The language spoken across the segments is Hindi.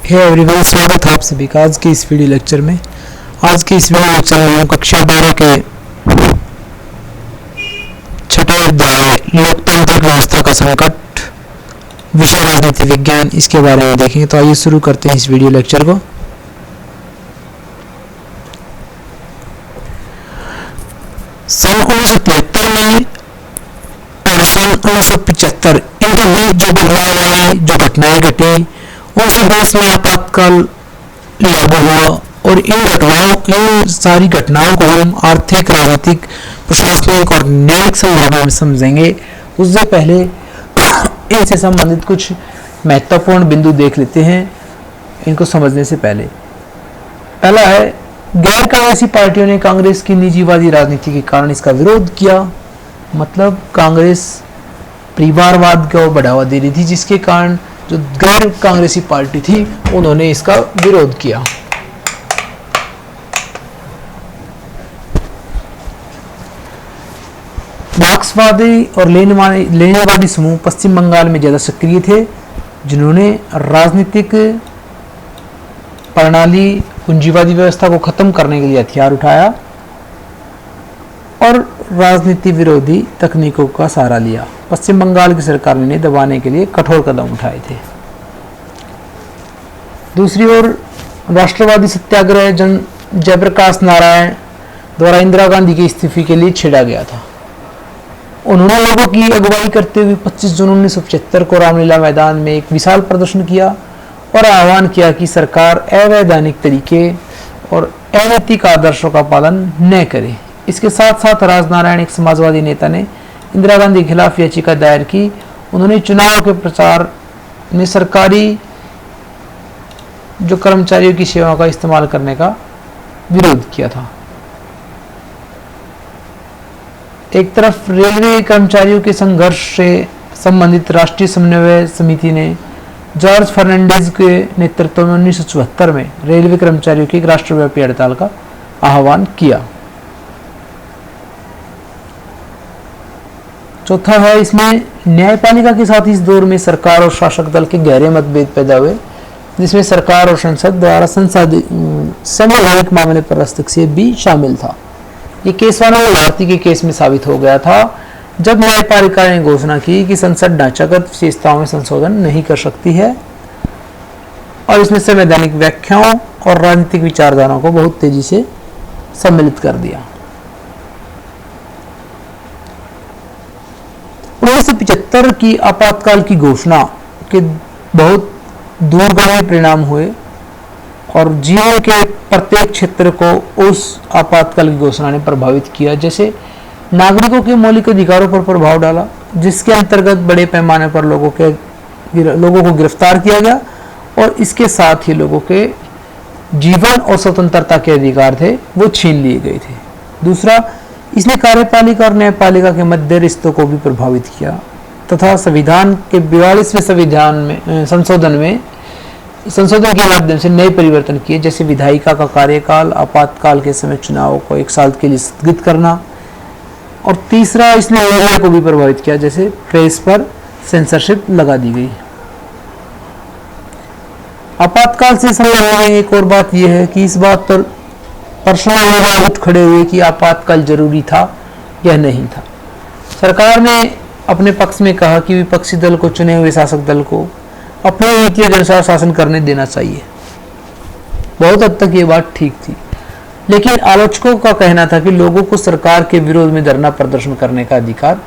हे एवरीवन, स्वागत है आप सभी का आज के इस वीडियो लेक्चर में। आज के इस वीडियो लेक्चर में हम कक्षा 12 के छठे अध्याय लोकतांत्रिक व्यवस्था का संकट विषय राजनीति विज्ञान, इसके बारे में देखेंगे। तो आइए शुरू करते हैं इस वीडियो लेक्चर को। सन 1973 में और सन 1975 इनके बीच जो बदलाव आए, जो घटनाएं घटी, उनसे देश में आपातकाल लागू हुआ और इन सारी घटनाओं को हम आर्थिक, राजनीतिक, प्रशासनिक और न्यायिक संदर्भ में समझेंगे। उससे पहले इनसे संबंधित कुछ महत्वपूर्ण बिंदु देख लेते हैं इनको समझने से पहले। पहला है, गैर कांग्रेसी पार्टियों ने कांग्रेस की निजीवादी राजनीति के कारण इसका विरोध किया। मतलब कांग्रेस परिवारवाद को बढ़ावा दे रही थी, जिसके कारण जो गैर कांग्रेसी पार्टी थी उन्होंने इसका विरोध किया। मार्क्सवादी और लेनिनवादी समूह पश्चिम बंगाल में ज्यादा सक्रिय थे, जिन्होंने राजनीतिक प्रणाली पूंजीवादी व्यवस्था को खत्म करने के लिए हथियार उठाया और राजनीति विरोधी तकनीकों का सहारा लिया। पश्चिम बंगाल की सरकार ने दबाने के लिए कठोर कदम उठाए थे। दूसरी ओर राष्ट्रवादी सत्याग्रह जयप्रकाश नारायण द्वारा इंदिरा गांधी के इस्तीफे के लिए छेड़ा गया था। उन्होंने लोगों की अगुवाई करते हुए 25 जून 1975 को रामलीला मैदान में एक विशाल प्रदर्शन किया और आह्वान किया कि सरकार अवैधानिक तरीके और अनैतिक आदर्शों का पालन न करे। इसके साथ साथ राजनारायण, एक समाजवादी नेता, ने इंदिरा गांधी के खिलाफ याचिका दायर की। उन्होंने चुनाव के प्रचार में सरकारी जो कर्मचारियों की सेवा का इस्तेमाल करने का विरोध किया था। एक तरफ रेलवे कर्मचारियों के संघर्ष से संबंधित राष्ट्रीय समन्वय समिति ने जॉर्ज फर्नांडिस के नेतृत्व में 1974 में रेलवे कर्मचारियों की एक राष्ट्रव्यापी हड़ताल का आह्वान किया। चौथा है, इसमें न्यायपालिका के साथ इस दौर में सरकार और शासक दल के गहरे मतभेद पैदा हुए, जिसमें सरकार और संसद द्वारा संवैधानिक मामले पर हस्तक्षेप भी शामिल था। ये केशवानंद भारती के केस में साबित हो गया था, जब न्यायपालिका ने घोषणा की कि संसद ढांचागत विशेषताओं में संशोधन नहीं कर सकती है और इसमें संवैधानिक व्याख्याओं और राजनीतिक विचारधाराओं को बहुत तेजी से सम्मिलित कर दिया। 1975 की आपातकाल की घोषणा के बहुत दूरगामी परिणाम हुए और जीवन के प्रत्येक क्षेत्र को उस आपातकाल की घोषणा ने प्रभावित किया। जैसे नागरिकों के मौलिक अधिकारों पर प्रभाव डाला, जिसके अंतर्गत बड़े पैमाने पर लोगों को गिरफ्तार किया गया और इसके साथ ही लोगों के जीवन और स्वतंत्रता के अधिकार थे वो छीन लिए गए थे। दूसरा, इसने कार्यपालिका और न्यायपालिका के मध्य रिश्तों को भी प्रभावित किया तथा संविधान के 42वें संशोधन के माध्यम से नए परिवर्तन किए, जैसे विधायिका का कार्यकाल, आपातकाल के समय चुनाव को 1 साल के लिए स्थगित करना। और तीसरा, इसने मीडिया को भी प्रभावित किया, जैसे प्रेस पर सेंसरशिप लगा दी गई। आपातकाल से संबंधित में एक और बात यह है कि इस बात पर प्रश्न उठ खड़े हुए कि आपातकाल जरूरी था या नहीं था। सरकार ने अपने पक्ष में कहा कि विपक्षी दल को चुने हुए शासक दल को अपनी नीति के अनुसार शासन करने देना चाहिए। बहुत हद तक ये बात ठीक थी, लेकिन आलोचकों का कहना था कि लोगों को सरकार के विरोध में धरना प्रदर्शन करने का अधिकार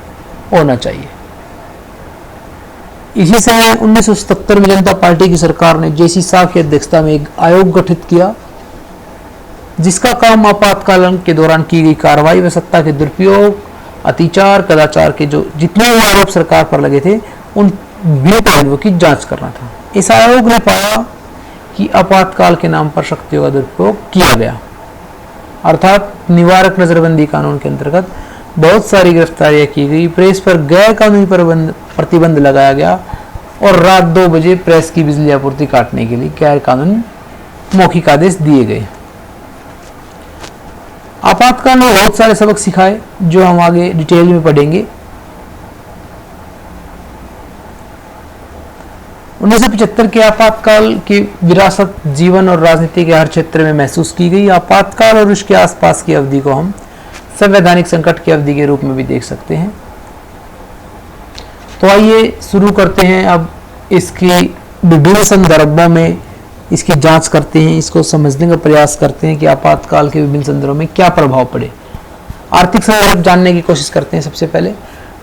होना चाहिए। इसी समय 1977 में जनता पार्टी की सरकार ने जेसी शाह की अध्यक्षता में एक आयोग गठित किया, जिसका काम आपातकाल के दौरान की गई कार्रवाई व सत्ता के दुरुपयोग, अतिचार, कदाचार के जो जितने भी आरोप सरकार पर लगे थे उन पहलुओं की जांच करना था। इस आयोग ने पाया कि आपातकाल के नाम पर शक्तियों का दुरुपयोग किया गया, अर्थात निवारक नजरबंदी कानून के अंतर्गत बहुत सारी गिरफ्तारियां की गई, प्रेस पर गैर कानूनी प्रतिबंध लगाया गया और रात 2 बजे प्रेस की बिजली आपूर्ति काटने के लिए गैर कानूनी मौखिक आदेश दिए गए। आपातकाल ने बहुत सारे सबक सिखाए जो हम आगे डिटेल में पढ़ेंगे। 1975 के आपातकाल की विरासत जीवन और राजनीति के हर क्षेत्र में महसूस की गई। आपातकाल और उसके आसपास की अवधि को हम संवैधानिक संकट की अवधि के रूप में भी देख सकते हैं। तो आइए शुरू करते हैं, अब इसकी विभिन्न संदर्भों में इसकी जांच करते हैं, इसको समझने का प्रयास करते हैं कि आपातकाल के विभिन्न संदर्भों में क्या प्रभाव पड़े। आर्थिक संदर्भ जानने की कोशिश करते हैं। सबसे पहले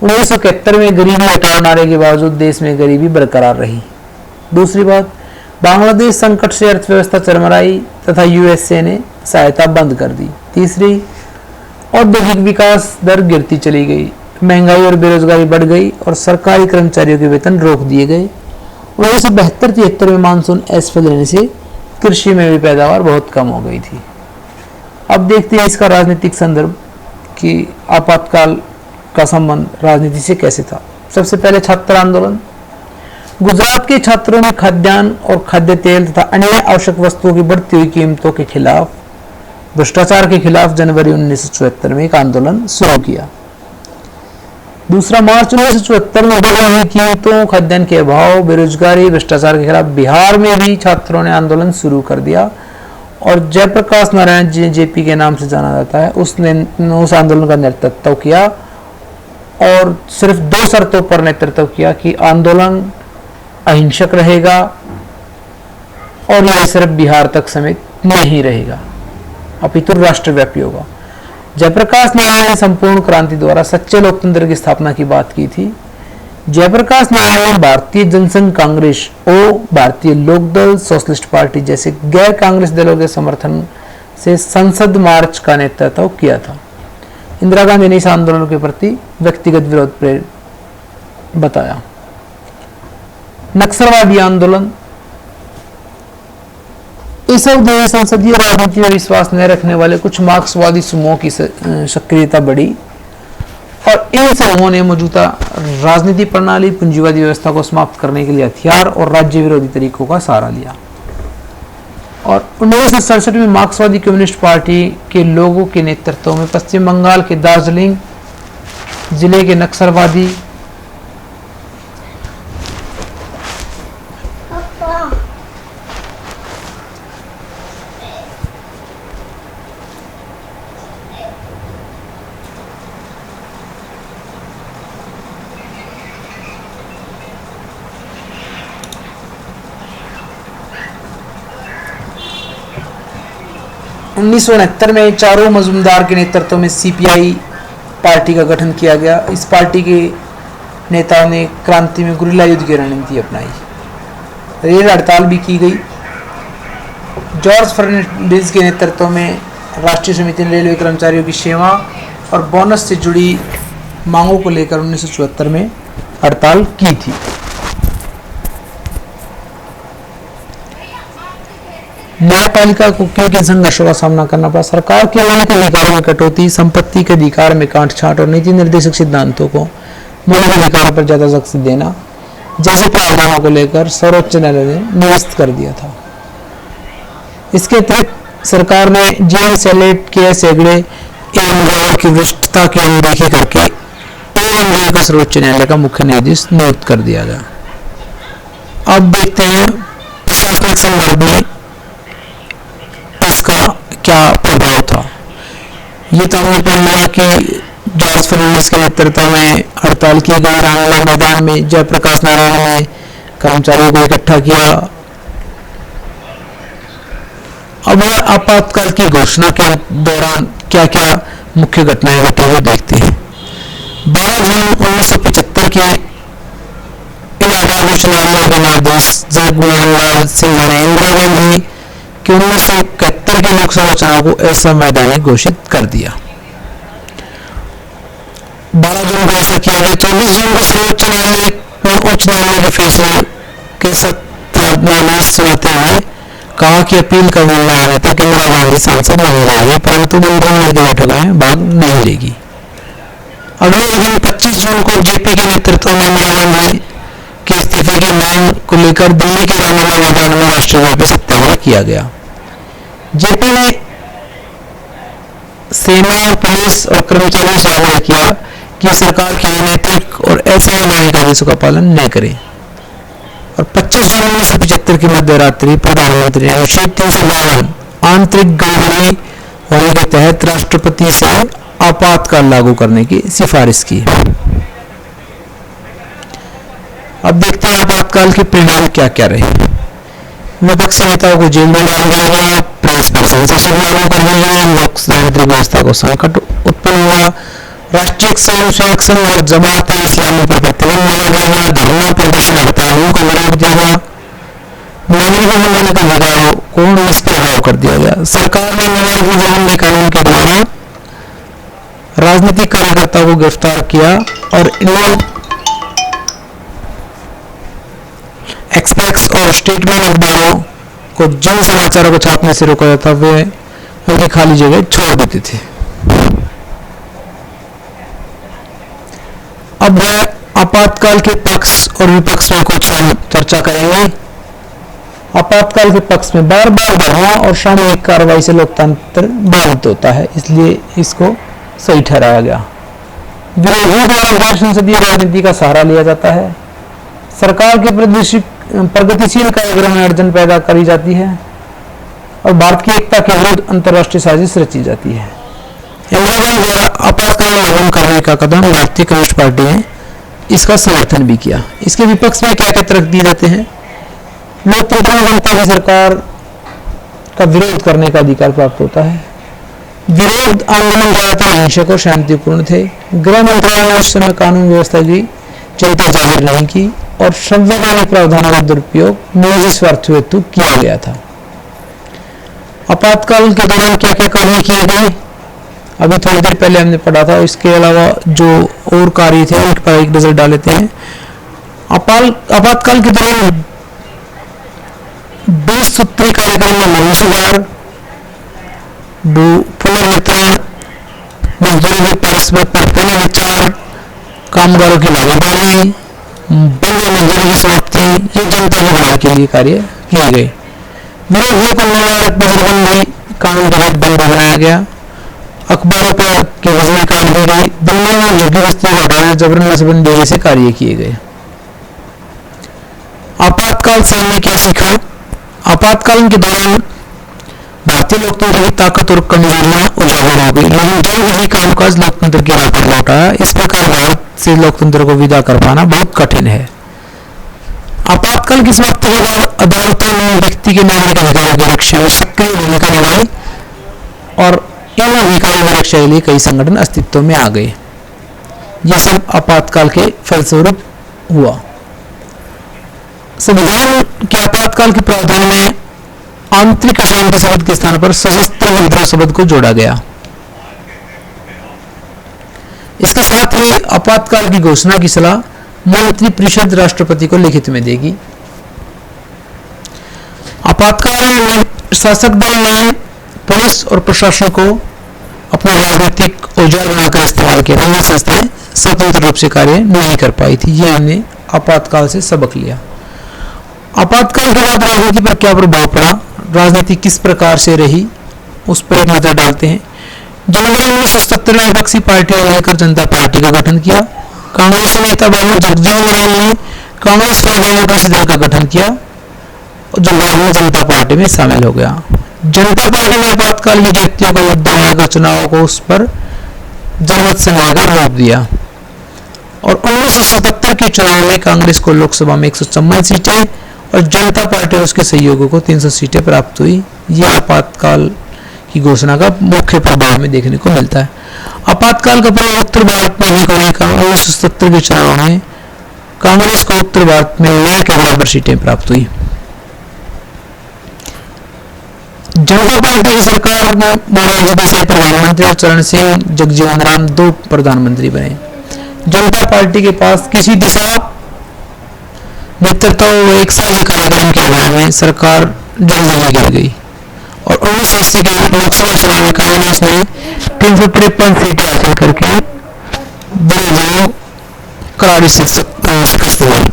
1971 में गरीबी हटाओ नारे के बावजूद देश में गरीबी बरकरार रही। दूसरी बात, बांग्लादेश संकट से अर्थव्यवस्था चरमराई तथा यूएसए ने सहायता बंद कर दी। तीसरी, औद्योगिक विकास दर गिरती चली गई, महंगाई और बेरोजगारी बढ़ गई और सरकारी कर्मचारियों के वेतन रोक दिए गए। 1972-73 में मानसून असफल रहने से कृषि में भी पैदावार बहुत कम हो गई थी। अब देखते हैं इसका राजनीतिक संदर्भ कि आपातकाल का संबंध राजनीति से कैसे था। सबसे पहले छात्र आंदोलन। गुजरात के छात्रों ने खाद्यान्न और खाद्य तेल तथा अन्य आवश्यक वस्तुओं की बढ़ती हुई कीमतों के खिलाफ, भ्रष्टाचार के खिलाफ जनवरी 1974 में एक आंदोलन शुरू किया। दूसरा, मार्च 1974 में बढ़ी हुई कीमतों, खाद्यान्न के अभाव, बेरोजगारी, भ्रष्टाचार के खिलाफ बिहार में भी छात्रों ने आंदोलन शुरू कर दिया और जयप्रकाश नारायण जी जेपी के नाम से जाना जाता है, उसने उस आंदोलन का नेतृत्व किया और सिर्फ 2 शर्तों पर नेतृत्व किया कि आंदोलन अहिंसक रहेगा और यह सिर्फ बिहार तक सीमित नहीं रहेगा, अपितु राष्ट्रव्यापी होगा। जयप्रकाश नारायण ने संपूर्ण क्रांति द्वारा सच्चे लोकतंत्र की स्थापना की बात की थी। जयप्रकाश नारायण ने भारतीय जनसंघ कांग्रेस और भारतीय लोकदल, सोशलिस्ट पार्टी जैसे गैर कांग्रेस दलों के समर्थन से संसद मार्च का नेतृत्व किया था। इंदिरा गांधी ने इस आंदोलन के प्रति व्यक्तिगत विरोध प्रेरित बताया। नक्सलवादी आंदोलन। इस अवधि में संसदीय राजनीति में विश्वास न रखने वाले कुछ मार्क्सवादी समूहों की सक्रियता बढ़ी और इन समूहों ने मौजूदा राजनीति प्रणाली, पूंजीवादी व्यवस्था को समाप्त करने के लिए हथियार और राज्य विरोधी तरीकों का सहारा लिया। और 1967 में मार्क्सवादी कम्युनिस्ट पार्टी के लोगों के नेतृत्व में पश्चिम बंगाल के दार्जिलिंग जिले के नक्सलवादी में चारों मजूमदार के नेतृत्व में सीपीआई पार्टी का गठन किया गया। इस पार्टी के नेताओं ने क्रांति में गुरिल्ला युद्ध की रणनीति अपनाई। रेल हड़ताल भी की गई। जॉर्ज फर्नांडिस के नेतृत्व में राष्ट्रीय समिति ने रेलवे कर्मचारियों की सेवा और बोनस से जुड़ी मांगों को लेकर 1974 में हड़ताल की थी। न्यायपालिका को क्यों संघर्षों का सामना करना पड़ा। सरकार के मौलिक अधिकारों में कटौती, संपत्ति के अधिकार में कांटछांट और नीति निर्देशक सिद्धांतों को मौलिक अधिकारों पर ज्यादा सख्त देना जैसे प्रावधानों को लेकर सर्वोच्च न्यायालय ने निरस्त कर दिया था। इसके अतिरिक्त सरकार ने जेल सेलेट के सैकड़े एवं की भ्रष्टता की अनदेखी करके एवं का सर्वोच्च न्यायालय का मुख्य न्यायाधीश नियुक्त कर दिया गया। अब देखते हैं प्रशासनिक संदर्भ में इसका क्या प्रभाव था। ये तो हमने पढ़ लिया कि जॉर्ज फर्नांडिस के नेतृत्व में हड़ताल की गई। रामलीला मैदान में जयप्रकाश नारायण ने कर्मचारियों को इकट्ठा किया। अब आपातकाल की घोषणा के दौरान क्या क्या मुख्य घटनाएं घटी हुई देखते हैं। 12 जून 1975 के इलाहाबाद उच्च न्यायालय के न्यायाधीश जगमोहन सिंह ने इंदिरा गांधी के 1971 के लोकसभा चुनाव को असंवैधानिक घोषित कर दिया। 12 जून को ऐसा किया गया। 24 जून को सर्वोच्च न्यायालय उच्च न्यायालय के फैसले के सत्यानाश सुनाते हुए कहा कि अपील का निर्णय आने तक इंदिरा गांधी सांसद नहीं रहेगी, परंतु मंत्रिमंडल की बैठकों में भाग नहीं लेगी। अगले दिन 25 जून को जेपी के नेतृत्व में इंदिरा गांधी के इस्तीफे की मांग को लेकर दिल्ली के रामलीला मैदान में राष्ट्रव्यापी सत्याग्रह किया गया। जेपी ने सेना, पुलिस और कर्मचारियों से आग्रह किया कि सरकार के अनैतिक और असंवैधानिक आदेशों का पालन न करे और 25 जून 1975 की मध्य रात्रि प्रधानमंत्री ने अनुच्छेद 352 आंतरिक गड़बड़ी होने के तहत राष्ट्रपति से आपातकाल लागू करने की सिफारिश की। अब देखते हैं आपातकाल के परिणाम क्या क्या रहे। विपक्षी नेताओं को जेल में डाल दिया गया, प्रेस पर सेंसरशिप लागू कर दी गई, लोकतांत्रिक व्यवस्था को संकट उत्पन्न हुआ, राष्ट्रीय स्वयंसेवक संघ और जमात इस्लामी पर प्रतिबंध लगाया गया, धरना प्रदर्शन हड़तालों को रोक दिया गया, नागरिक अधिकारों को निष्प्रभाव कर दिया गया। सरकार ने नागरिक जमानत कानून के द्वारा राजनीतिक कार्यकर्ताओं को गिरफ्तार किया और इन्हें एक्सप्रेस और स्टेटमेंट अखबारों को जिन समाचारों को छापने से रोका जाता वे उनकी खाली जगह छोड़ देते थे। अब है आपातकाल के पक्ष और विपक्ष में कुछ हम चर्चा करेंगे। आपातकाल के पक्ष में बार बार धरना और सामूहिक कार्रवाई से लोकतंत्र बाधित होता है, इसलिए इसको सही ठहराया गया। विरोधियों द्वारा गैर संसदीय राजनीति का सहारा लिया जाता है, सरकार के प्रगतिशील कार्यक्रम में अड़चन पैदा करी जाती है और भारत की एकता के विरुद्ध अंतर्राष्ट्रीय साजिश रची जाती है। इंदिरा गांधी द्वारा आपातकाल लागू करने का कदम भारतीय कम्युनिस्ट पार्टी ने इसका समर्थन भी किया। इसके विपक्ष में क्या क्या तर्क दिए जाते हैं। लोकतंत्र में जनता की सरकार का विरोध करने का अधिकार प्राप्त होता है। विरोध आंदोलन ज्यादातर हिंसक और शांतिपूर्ण थे। गृह मंत्रालय ने उस समय कानून व्यवस्था की चिंता जाहिर नहीं की और संवैधानिक प्रावधानों का दुरुपयोग निजी स्वार्थ हेतु किया गया था। आपातकाल के दौरान क्या क्या कार्य किए गए, अभी थोड़ी देर पहले हमने पढ़ा था। इसके अलावा जो और कार्य थे उन पर एक नजर डाल लेते हैं। आपातकाल के दौरान 20 सूत्री कार्यक्रम में नवीन सुधार, पुनर्वितरण, मजदूरों के परस्पर पुनर्विचार, कामगारों की भागीदारी, बंद मजदूरी की समाप्ति, ये जनता की भलाई के लिए कार्य किए गए। विरोधियों को निवारक नजरबंदी कानून के तहत बंद बनाया गया। अखबारों पर की वजह काम की गई। दिल्ली में झुग्गी बस्तियों को हटाने, जबरन नसबंदी जैसे कार्य किए गए। आपातकाल से हमने क्या सीखा। आपातकाल के दौरान भारतीय लोकतंत्र की ताकत और कमजोरियां उजागर हो गई, लेकिन जल्द ही कामकाज लोकतंत्र की राह पर लौट आया। इस प्रकार भारत से लोकतंत्र को विदा कर पाना बहुत कठिन है। आपातकाल की समाप्ति के बाद अदालतों ने व्यक्ति के नागरिक अधिकारों की रक्षा में सक्रिय भूमिका निभाई और इन अधिकारों की रक्षा के लिए कई संगठन अस्तित्व में आ गए। यह सब आपातकाल के फलस्वरूप हुआ। संविधान के आपातकाल के प्रावधान में आंतरिक अशांति शब्द के स्थान पर सशस्त्र विद्रोह शब्द को जोड़ा गया। इसके साथ ही आपातकाल की घोषणा की सलाह मंत्रिपरिषद राष्ट्रपति को लिखित में देगी। आपातकाल में शासक दल ने पुलिस और प्रशासन को अपना राजनीतिक औजार बनाकर इस्तेमाल किया। अन्य संस्थाएं स्वतंत्र रूप से कार्य नहीं कर पाई थी। यह हमने आपातकाल से सबक लिया। आपातकाल के बाद राजनीति पर क्या प्रभाव पड़ा, राजनीति किस प्रकार से रही, उस पर एक नजर डालते हैं। जनवरी 1977 में विपक्षी पार्टियां मिलकर जनता पार्टी का गठन किया। कांग्रेसी नेता बाबू जगजीवन राम ने कांग्रेस फॉर डेमोक्रेसी दल का गठन किया, जो बाद में जनता पार्टी में शामिल हो गया। जनता पार्टी ने आपातकाल की व्यक्तियों को मतदान का चुनाव को उस पर जनमत से मांगकर रोक दिया और 1977 के चुनाव में कांग्रेस को लोकसभा में 154 सीटें और जनता पार्टी और उसके सहयोगियों को 300 सीटें प्राप्त हुई। यह आपातकाल की घोषणा का मुख्य प्रभाव में देखने को मिलता है। आपातकाल का प्रभाव उत्तर भारत में भी होने का 1970 के चुनाव में कांग्रेस को उत्तर भारत में 9 के बराबर सीटें प्राप्त हुई। जनता पार्टी की सरकार में मोरारजी देसाई प्रधानमंत्री और चरण सिंह जगजीवन राम 2 प्रधानमंत्री बने। जनता पार्टी के पास किसी दिशा नेतृत्व व एक साझी कार्यक्रम के अभाव में सरकार जल्दी गिर गई और 1980 के लोकसभा चुनाव में कांग्रेस ने 353 सीटें हासिल करके बड़े करारी शिकस्त हुई।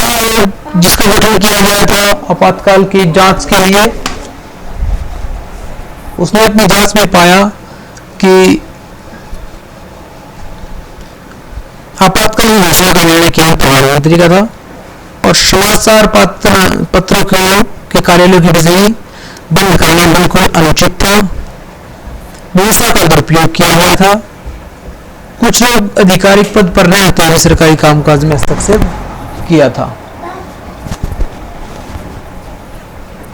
आयोग जिसका गठन किया गया था आपातकाल की जांच के लिए, उसने अपनी जांच में पाया कि आपातकाल की घोषणा का निर्णय केवल प्रधानमंत्री का था और समाचार पत्रों के कार्यालयों की बिजली बंद करना बिल्कुल अनुचित था। मूसा का दुरुपयोग किया हुआ था। कुछ लोग आधिकारिक पद पर न होते हुए सरकारी कामकाज में हस्तक्षेप किया था।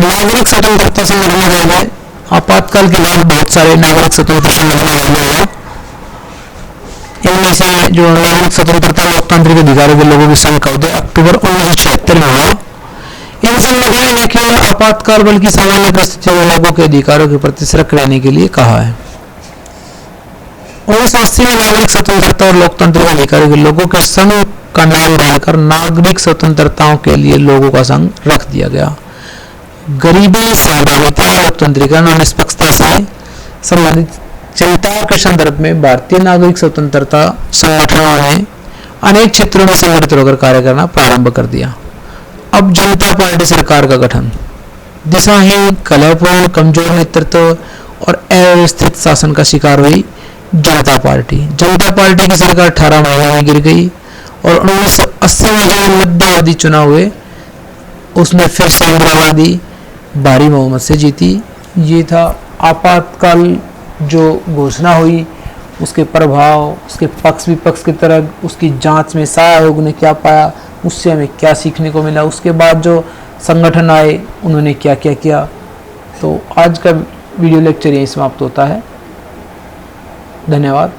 नागरिक स्वतंत्रता संगठन हो गए। आपातकाल के बाद बहुत सारे नागरिक स्वतंत्रता संगठन हो गए। इनमें से जो नागरिक स्वतंत्रता लोकतांत्रिक अधिकारों के लोगों की संघ का उदय अक्टूबर 1976 में हुआ। इन संगठनों ने केवल आपातकाल बल्कि सामान्य परिस्थितियों में लोगों के अधिकारों के प्रति सतर्क रहने के लिए कहा है। 1980 में नागरिक स्वतंत्रता और लोकतांत्रिक अधिकारों के लोगों के संघ का नाम बदलकर नागरिक स्वतंत्रताओं के लिए लोगों का संघ रख दिया गया। गरीबी, सहभागिता, लोकतंत्रीकरण और निष्पक्षता से संबंधित चिंताओं के संदर्भ में भारतीय नागरिक स्वतंत्रता संगठनों ने अनेक क्षेत्रों में संगठित होकर कार्य करना प्रारंभ कर दिया। अब जनता पार्टी सरकार का गठन दिशाहीन, कलहपूर्ण, कमजोर नेतृत्व और अव्यवस्थित शासन का शिकार हुई जनता पार्टी। जनता पार्टी की सरकार 18 महीने में गिर गई और 1980 में जो मध्यवादी चुनाव हुए उसमें फिर से इंदिरावादी भारी बहुमत से जीती। ये था आपातकाल जो घोषणा हुई, उसके प्रभाव, उसके पक्ष विपक्ष की तरह उसकी जांच में सहयोग ने क्या पाया, उससे हमें क्या सीखने को मिला, उसके बाद जो संगठन आए उन्होंने क्या क्या किया। तो आज का वीडियो लेक्चर यहीं समाप्त होता है। धन्यवाद।